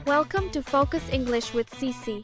Welcome to Focus English with Cece.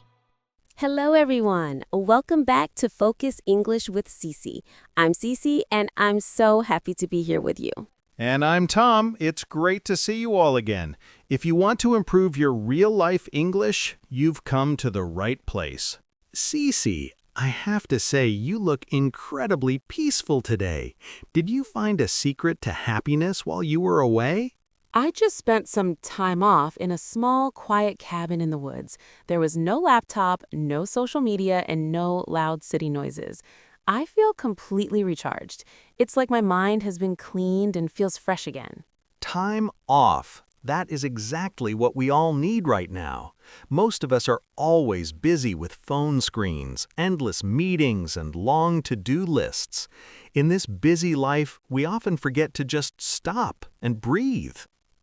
Hello, everyone. Welcome back to Focus English with Cece. I'm Cece, and I'm so happy to be here with you. And I'm Tom. It's great to see you all again. If you want to improve your real-life English, you've come to the right place. Cece, I have to say you look incredibly peaceful today. Did you find a secret to happiness while you were away? I just spent some time off in a small, quiet cabin in the woods. There was no laptop, no social media, and no loud city noises. I feel completely recharged. It's like my mind has been cleaned and feels fresh again. Time off. That is exactly what we all need right now. Most of us are always busy with phone screens, endless meetings, and long to-do lists. In this busy life, we often forget to just stop and breathe.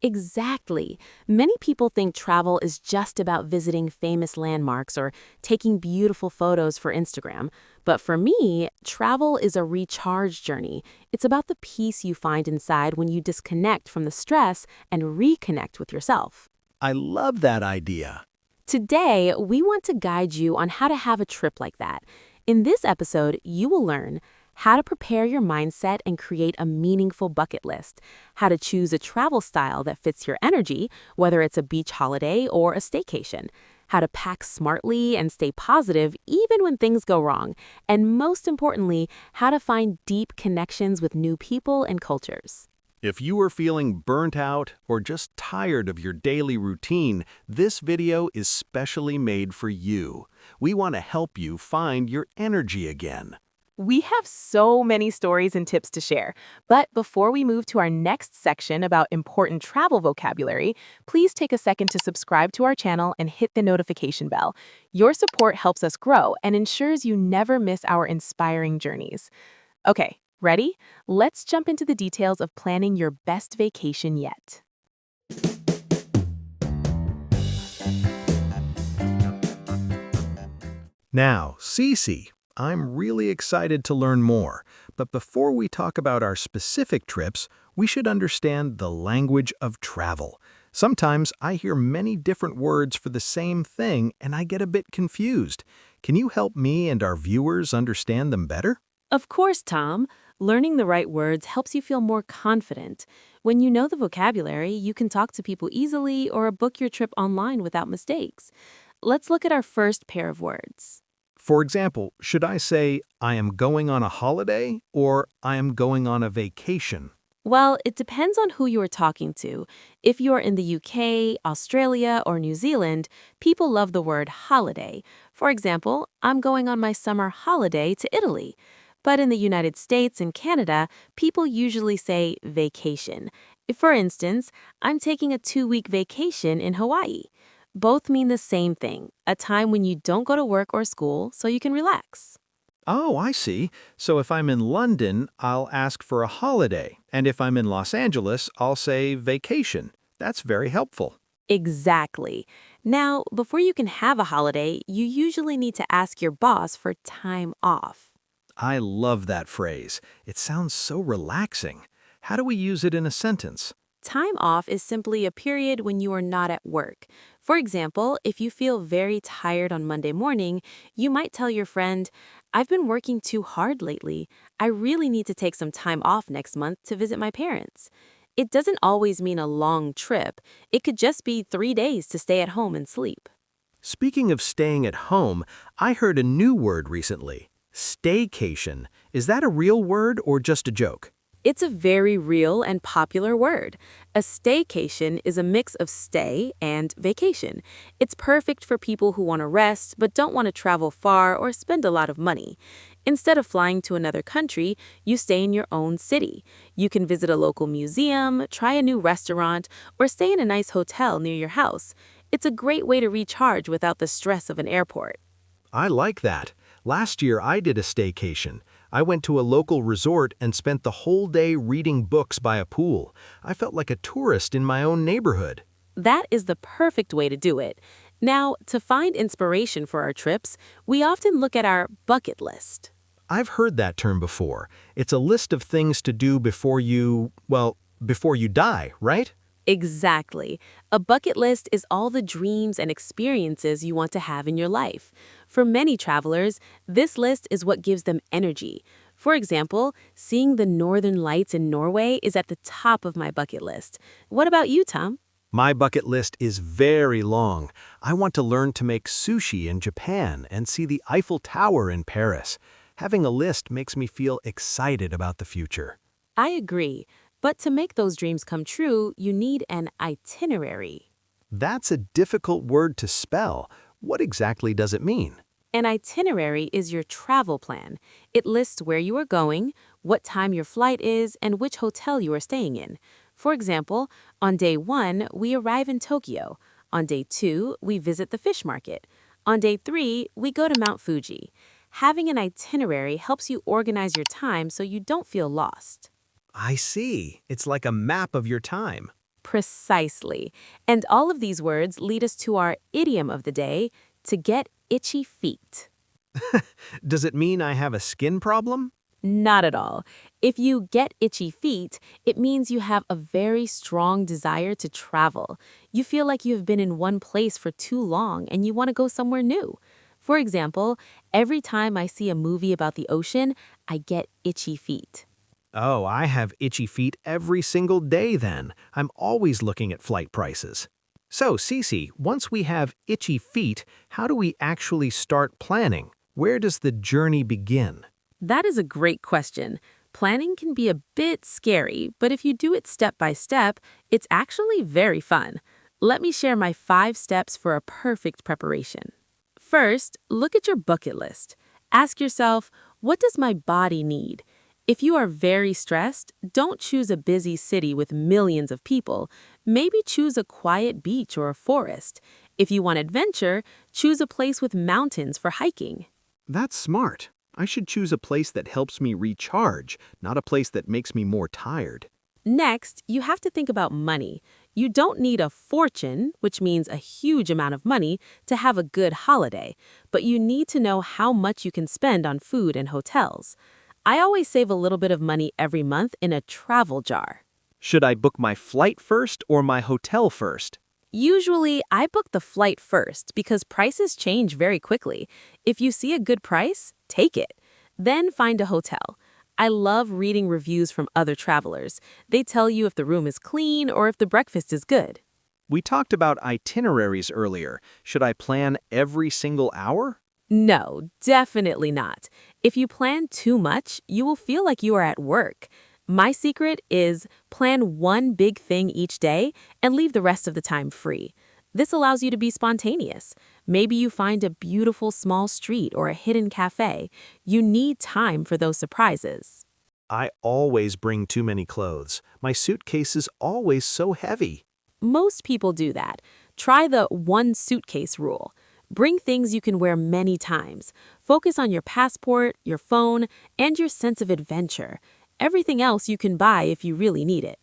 Exactly. Many people think travel is just about visiting famous landmarks or taking beautiful photos for Instagram. But for me, travel is a recharge journey. It's about the peace you find inside when you disconnect from the stress and reconnect with yourself. I love that idea. Today, we want to guide you on how to have a trip like that. In this episode, you will learn how to prepare your mindset and create a meaningful bucket list, how to choose a travel style that fits your energy, whether it's a beach holiday or a staycation, how to pack smartly and stay positive even when things go wrong, and most importantly, how to find deep connections with new people and cultures. If you are feeling burnt out or just tired of your daily routine, this video is specially made for you. We want to help you find your energy again. We have so many stories and tips to share, but before we move to our next section about important travel vocabulary, please take a second to subscribe to our channel and hit the notification bell. Your support helps us grow and ensures you never miss our inspiring journeys. Okay, ready? Let's jump into the details of planning your best vacation yet. Now, Cece, I'm really excited to learn more, but before we talk about our specific trips, we should understand the language of travel. Sometimes I hear many different words for the same thing and I get a bit confused. Can you help me and our viewers understand them better? Of course, Tom. Learning the right words helps you feel more confident. When you know the vocabulary, you can talk to people easily or book your trip online without mistakes. Let's look at our first pair of words. For example, should I say, I am going on a holiday or I am going on a vacation? Well, it depends on who you are talking to. If you are in the UK, Australia, or New Zealand, people love the word holiday. For example, I'm going on my summer holiday to Italy. But in the United States and Canada, people usually say vacation. For instance, I'm taking a 2-week vacation in Hawaii. Both mean the same thing, a time when you don't go to work or school so you can relax. Oh, I see. So if I'm in London, I'll ask for a holiday. And if I'm in Los Angeles, I'll say vacation. That's very helpful. Exactly. Now, before you can have a holiday, you usually need to ask your boss for time off. I love that phrase. It sounds so relaxing. How do we use it in a sentence? Time off is simply a period when you are not at work. For example, if you feel very tired on Monday morning, you might tell your friend, "I've been working too hard lately. I really need to take some time off next month to visit my parents." It doesn't always mean a long trip. It could just be 3 days to stay at home and sleep. Speaking of staying at home, I heard a new word recently. Staycation. Is that a real word or just a joke? It's a very real and popular word. A staycation is a mix of stay and vacation. It's perfect for people who want to rest but don't want to travel far or spend a lot of money. Instead of flying to another country, you stay in your own city. You can visit a local museum, try a new restaurant, or stay in a nice hotel near your house. It's a great way to recharge without the stress of an airport. I like that. Last year I did a staycation. I went to a local resort and spent the whole day reading books by a pool. I felt like a tourist in my own neighborhood. That is the perfect way to do it. Now, to find inspiration for our trips, we often look at our bucket list. I've heard that term before. It's a list of things to do before you die, right? Exactly. A bucket list is all the dreams and experiences you want to have in your life. For many travelers, this list is what gives them energy. For example, seeing the northern lights in Norway is at the top of my bucket list. What about you, Tom? My bucket list is very long. I want to learn to make sushi in Japan and see the Eiffel Tower in Paris. Having a list makes me feel excited about the future. I agree. But to make those dreams come true, you need an itinerary. That's a difficult word to spell. What exactly does it mean? An itinerary is your travel plan. It lists where you are going, what time your flight is, and which hotel you are staying in. For example, on day 1, we arrive in Tokyo. On day 2, we visit the fish market. On day 3, we go to Mount Fuji. Having an itinerary helps you organize your time so you don't feel lost. I see. It's like a map of your time. Precisely. And all of these words lead us to our idiom of the day, to get itchy feet. Does it mean I have a skin problem? Not at all. If you get itchy feet, it means you have a very strong desire to travel. You feel like you've been in one place for too long and you want to go somewhere new. For example, every time I see a movie about the ocean, I get itchy feet. Oh, I have itchy feet every single day then. I'm always looking at flight prices. So, Cece, once we have itchy feet, how do we actually start planning? Where does the journey begin? That is a great question. Planning can be a bit scary, but if you do it step by step, it's actually very fun. Let me share my 5 steps for a perfect preparation. First, look at your bucket list. Ask yourself, what does my body need? If you are very stressed, don't choose a busy city with millions of people. Maybe choose a quiet beach or a forest. If you want adventure, choose a place with mountains for hiking. That's smart. I should choose a place that helps me recharge, not a place that makes me more tired. Next, you have to think about money. You don't need a fortune, which means a huge amount of money, to have a good holiday, but you need to know how much you can spend on food and hotels. I always save a little bit of money every month in a travel jar. Should I book my flight first or my hotel first? Usually, I book the flight first because prices change very quickly. If you see a good price, take it. Then find a hotel. I love reading reviews from other travelers. They tell you if the room is clean or if the breakfast is good. We talked about itineraries earlier. Should I plan every single hour? No, definitely not. If you plan too much, you will feel like you are at work. My secret is plan one big thing each day and leave the rest of the time free. This allows you to be spontaneous. Maybe you find a beautiful small street or a hidden cafe. You need time for those surprises. I always bring too many clothes. My suitcase is always so heavy. Most people do that. Try the one suitcase rule. Bring things you can wear many times. Focus on your passport, your phone, and your sense of adventure. Everything else you can buy if you really need it.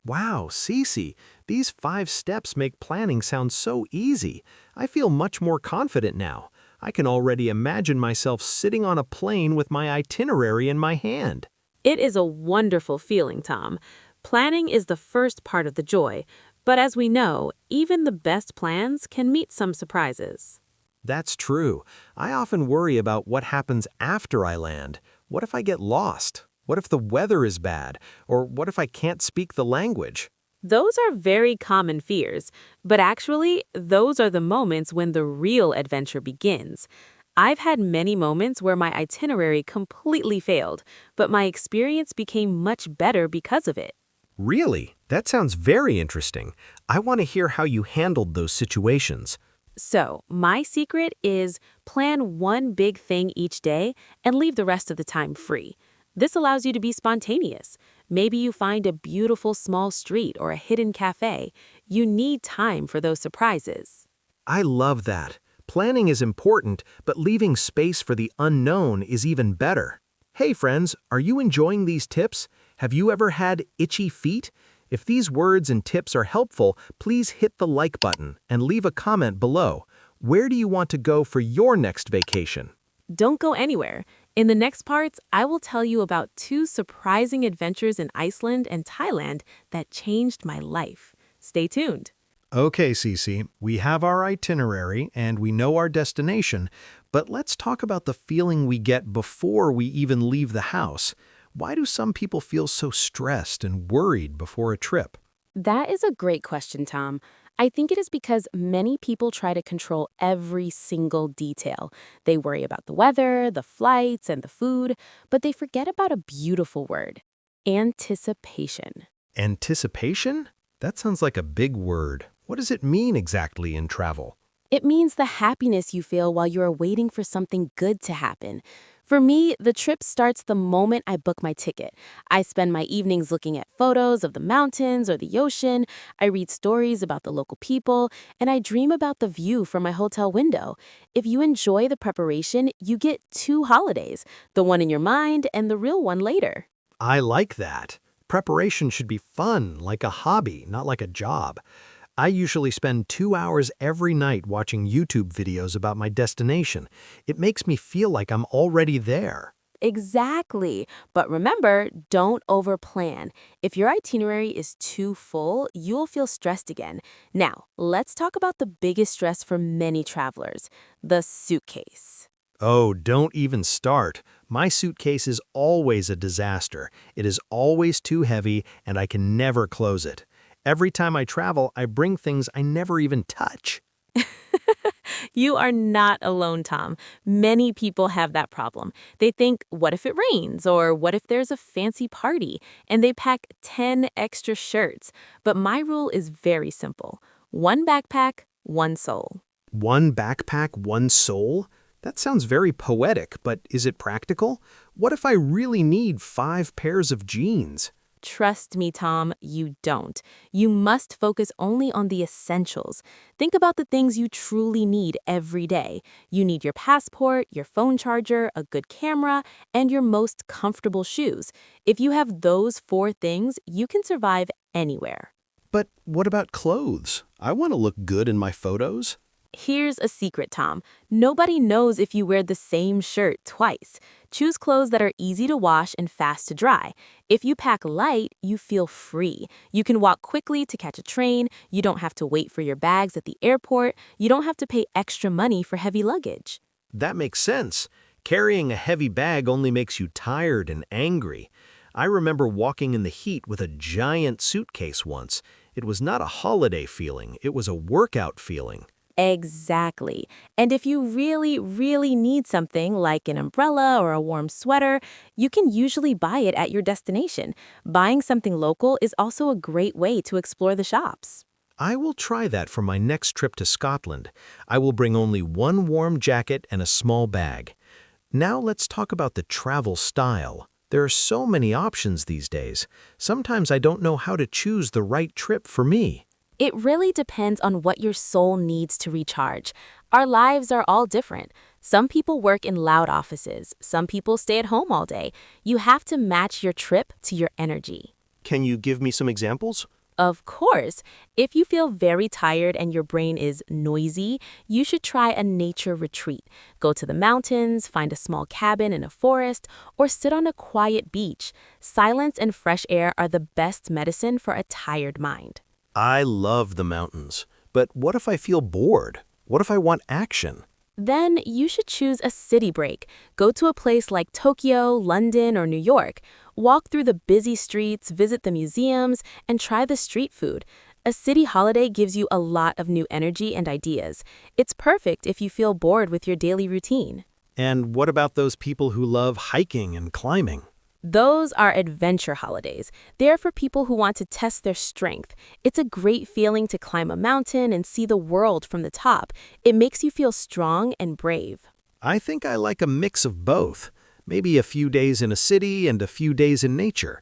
Wow, Cece, these 5 steps make planning sound so easy. I feel much more confident now. I can already imagine myself sitting on a plane with my itinerary in my hand. It is a wonderful feeling, Tom. Planning is the first part of the joy, but as we know, even the best plans can meet some surprises. That's true. I often worry about what happens after I land. What if I get lost? What if the weather is bad? Or what if I can't speak the language? Those are very common fears, but actually, those are the moments when the real adventure begins. I've had many moments where my itinerary completely failed, but my experience became much better because of it. Really? That sounds very interesting. I want to hear how you handled those situations. So, my secret is plan one big thing each day and leave the rest of the time free. This allows you to be spontaneous. Maybe you find a beautiful small street or a hidden cafe. You need time for those surprises. I love that. Planning is important, but leaving space for the unknown is even better. Hey friends, are you enjoying these tips? Have you ever had itchy feet? If these words and tips are helpful, please hit the like button and leave a comment below. Where do you want to go for your next vacation? Don't go anywhere. In the next parts, I will tell you about 2 surprising adventures in Iceland and Thailand that changed my life. Stay tuned. Okay, Cece, we have our itinerary and we know our destination, but let's talk about the feeling we get before we even leave the house. Why do some people feel so stressed and worried before a trip? That is a great question, Tom. I think it is because many people try to control every single detail. They worry about the weather, the flights, and the food, but they forget about a beautiful word: anticipation. Anticipation? That sounds like a big word. What does it mean exactly in travel? It means the happiness you feel while you are waiting for something good to happen. For me, the trip starts the moment I book my ticket. I spend my evenings looking at photos of the mountains or the ocean. I read stories about the local people, and I dream about the view from my hotel window. If you enjoy the preparation, you get two holidays, the one in your mind and the real one later. I like that. Preparation should be fun, like a hobby, not like a job. I usually spend 2 hours every night watching YouTube videos about my destination. It makes me feel like I'm already there. Exactly. But remember, don't overplan. If your itinerary is too full, you'll feel stressed again. Now, let's talk about the biggest stress for many travelers: the suitcase. Oh, don't even start. My suitcase is always a disaster. It is always too heavy, and I can never close it. Every time I travel, I bring things I never even touch. You are not alone, Tom. Many people have that problem. They think, what if it rains? Or what if there's a fancy party? And they pack 10 extra shirts. But my rule is very simple: one backpack, one soul. One backpack, one soul? That sounds very poetic, but is it practical? What if I really need 5 pairs of jeans? Trust me, Tom, you don't. You must focus only on the essentials. Think about the things you truly need every day. You need your passport, your phone charger, a good camera, and your most comfortable shoes. If you have those four things, you can survive anywhere. But what about clothes? I want to look good in my photos. Here's a secret, Tom. Nobody knows if you wear the same shirt twice. Choose clothes that are easy to wash and fast to dry. If you pack light, you feel free. You can walk quickly to catch a train. You don't have to wait for your bags at the airport. You don't have to pay extra money for heavy luggage. That makes sense. Carrying a heavy bag only makes you tired and angry. I remember walking in the heat with a giant suitcase once. It was not a holiday feeling, it was a workout feeling. Exactly. And if you really, really need something like an umbrella or a warm sweater, you can usually buy it at your destination. Buying something local is also a great way to explore the shops. I will try that for my next trip to Scotland. I will bring only one warm jacket and a small bag. Now let's talk about the travel style. There are so many options these days. Sometimes I don't know how to choose the right trip for me. It really depends on what your soul needs to recharge. Our lives are all different. Some people work in loud offices. Some people stay at home all day. You have to match your trip to your energy. Can you give me some examples? Of course, if you feel very tired and your brain is noisy, you should try a nature retreat. Go to the mountains, find a small cabin in a forest, or sit on a quiet beach. Silence and fresh air are the best medicine for a tired mind. I love the mountains, but what if I feel bored? What if I want action? Then you should choose a city break. Go to a place like Tokyo, London, or New York. Walk through the busy streets, visit the museums, and try the street food. A city holiday gives you a lot of new energy and ideas. It's perfect if you feel bored with your daily routine. And what about those people who love hiking and climbing? Those are adventure holidays. They're for people who want to test their strength. It's a great feeling to climb a mountain and see the world from the top. It makes you feel strong and brave. I think I like a mix of both. Maybe a few days in a city and a few days in nature.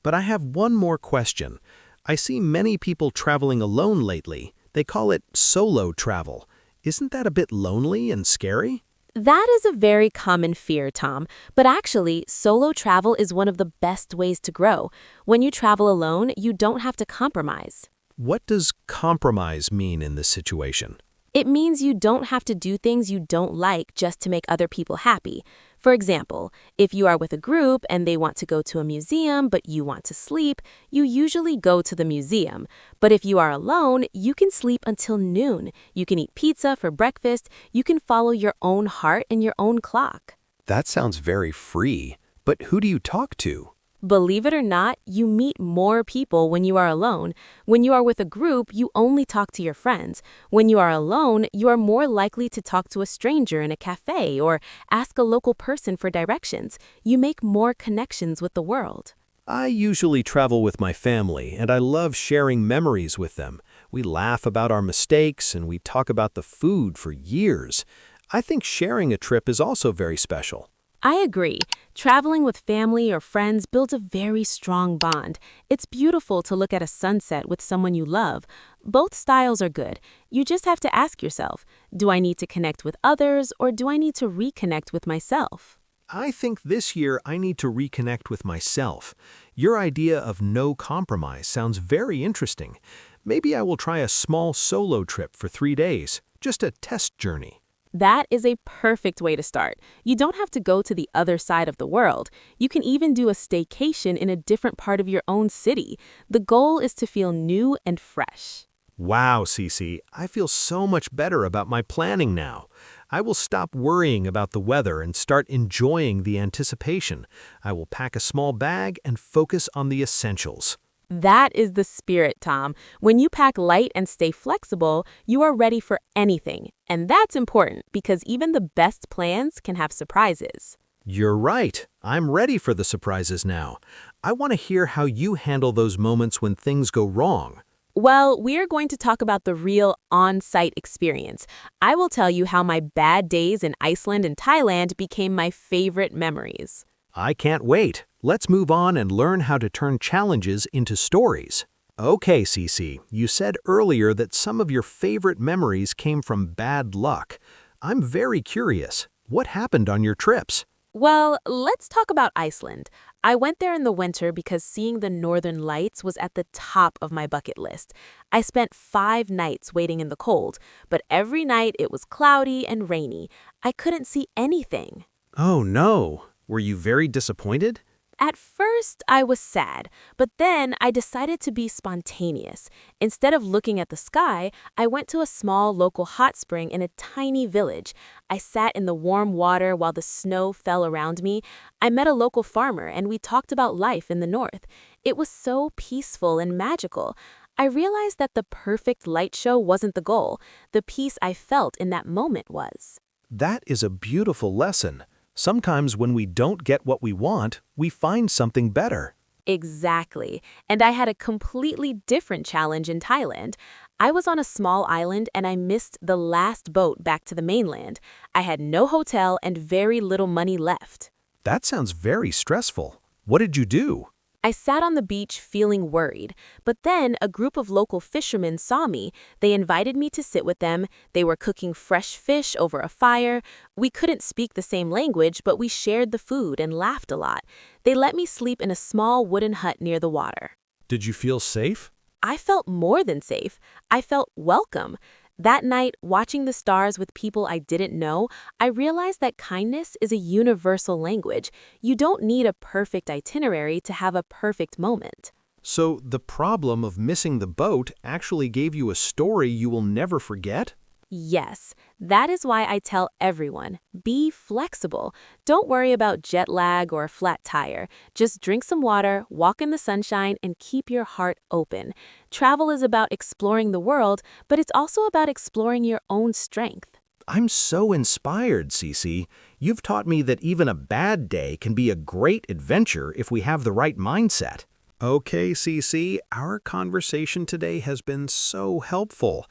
But I have one more question. I see many people traveling alone lately. They call it solo travel. Isn't that a bit lonely and scary? That is a very common fear, Tom. But actually, solo travel is one of the best ways to grow. When you travel alone, you don't have to compromise. What does compromise mean in this situation? It means you don't have to do things you don't like just to make other people happy. For example, if you are with a group and they want to go to a museum but you want to sleep, you usually go to the museum. But if you are alone, you can sleep until noon. You can eat pizza for breakfast. You can follow your own heart and your own clock. That sounds very free. But who do you talk to? Believe it or not, you meet more people when you are alone. When you are with a group, you only talk to your friends. When you are alone, you are more likely to talk to a stranger in a cafe or ask a local person for directions. You make more connections with the world. I usually travel with my family, and I love sharing memories with them. We laugh about our mistakes, and we talk about the food for years. I think sharing a trip is also very special. I agree. Traveling with family or friends builds a very strong bond. It's beautiful to look at a sunset with someone you love. Both styles are good. You just have to ask yourself, do I need to connect with others or do I need to reconnect with myself? I think this year I need to reconnect with myself. Your idea of no compromise sounds very interesting. Maybe I will try a small solo trip for 3 days, just a test journey. That is a perfect way to start. You don't have to go to the other side of the world. You can even do a staycation in a different part of your own city. The goal is to feel new and fresh. Wow, Cece, I feel so much better about my planning now. I will stop worrying about the weather and start enjoying the anticipation. I will pack a small bag and focus on the essentials. That is the spirit, Tom. When you pack light and stay flexible, you are ready for anything. And that's important because even the best plans can have surprises. You're right. I'm ready for the surprises now. I want to hear how you handle those moments when things go wrong. Well, we're going to talk about the real on-site experience. I will tell you how my bad days in Iceland and Thailand became my favorite memories. I can't wait. Let's move on and learn how to turn challenges into stories. Okay, Cece, you said earlier that some of your favorite memories came from bad luck. I'm very curious. What happened on your trips? Well, let's talk about Iceland. I went there in the winter because seeing the northern lights was at the top of my bucket list. I spent 5 nights waiting in the cold, but every night it was cloudy and rainy. I couldn't see anything. Oh no. Were you very disappointed? At first, I was sad, but then I decided to be spontaneous. Instead of looking at the sky, I went to a small local hot spring in a tiny village. I sat in the warm water while the snow fell around me. I met a local farmer and we talked about life in the north. It was so peaceful and magical. I realized that the perfect light show wasn't the goal. The peace I felt in that moment was. That is a beautiful lesson. Sometimes when we don't get what we want, we find something better. Exactly. And I had a completely different challenge in Thailand. I was on a small island and I missed the last boat back to the mainland. I had no hotel and very little money left. That sounds very stressful. What did you do? I sat on the beach feeling worried, but then a group of local fishermen saw me. They invited me to sit with them. They were cooking fresh fish over a fire. We couldn't speak the same language, but we shared the food and laughed a lot. They let me sleep in a small wooden hut near the water. Did you feel safe? I felt more than safe. I felt welcome. That night, watching the stars with people I didn't know, I realized that kindness is a universal language. You don't need a perfect itinerary to have a perfect moment. So the problem of missing the boat actually gave you a story you will never forget? Yes, that is why I tell everyone, be flexible. Don't worry about jet lag or a flat tire. Just drink some water, walk in the sunshine, and keep your heart open. Travel is about exploring the world, but it's also about exploring your own strength. I'm so inspired, Cece. You've taught me that even a bad day can be a great adventure if we have the right mindset. Okay, Cece, our conversation today has been so helpful.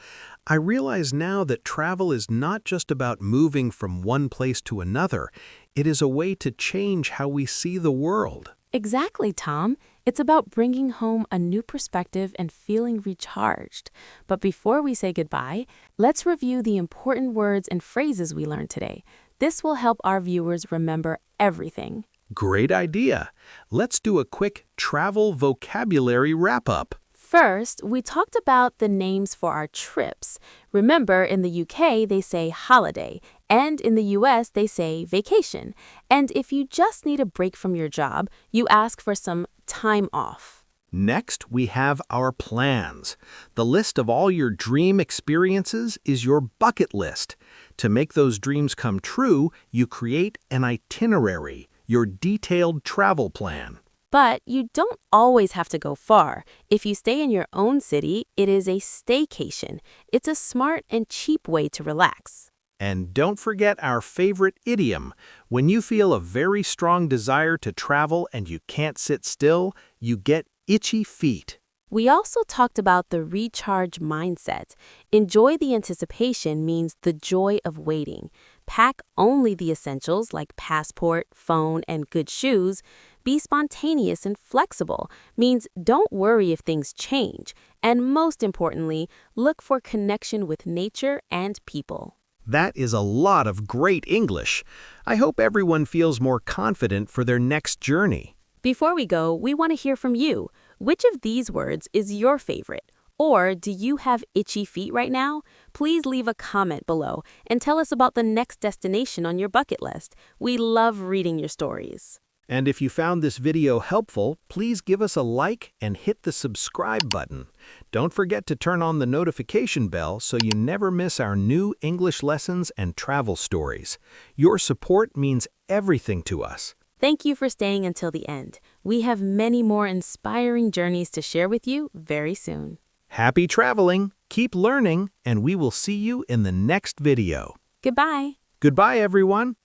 I realize now that travel is not just about moving from one place to another. It is a way to change how we see the world. Exactly, Tom. It's about bringing home a new perspective and feeling recharged. But before we say goodbye, let's review the important words and phrases we learned today. This will help our viewers remember everything. Great idea. Let's do a quick travel vocabulary wrap-up. First, we talked about the names for our trips. Remember, in the UK, they say holiday, and in the US, they say vacation. And if you just need a break from your job, you ask for some time off. Next, we have our plans. The list of all your dream experiences is your bucket list. To make those dreams come true, you create an itinerary, your detailed travel plan. But you don't always have to go far. If you stay in your own city, it is a staycation. It's a smart and cheap way to relax. And don't forget our favorite idiom. When you feel a very strong desire to travel and you can't sit still, you get itchy feet. We also talked about the recharge mindset. Enjoy the anticipation means the joy of waiting. Pack only the essentials like passport, phone, and good shoes. Be spontaneous and flexible means don't worry if things change. And most importantly, look for connection with nature and people. That is a lot of great English. I hope everyone feels more confident for their next journey. Before we go, we want to hear from you. Which of these words is your favorite? Or do you have itchy feet right now? Please leave a comment below and tell us about the next destination on your bucket list. We love reading your stories. And if you found this video helpful, please give us a like and hit the subscribe button. Don't forget to turn on the notification bell so you never miss our new English lessons and travel stories. Your support means everything to us. Thank you for staying until the end. We have many more inspiring journeys to share with you very soon. Happy traveling, keep learning, and we will see you in the next video. Goodbye. Goodbye, everyone.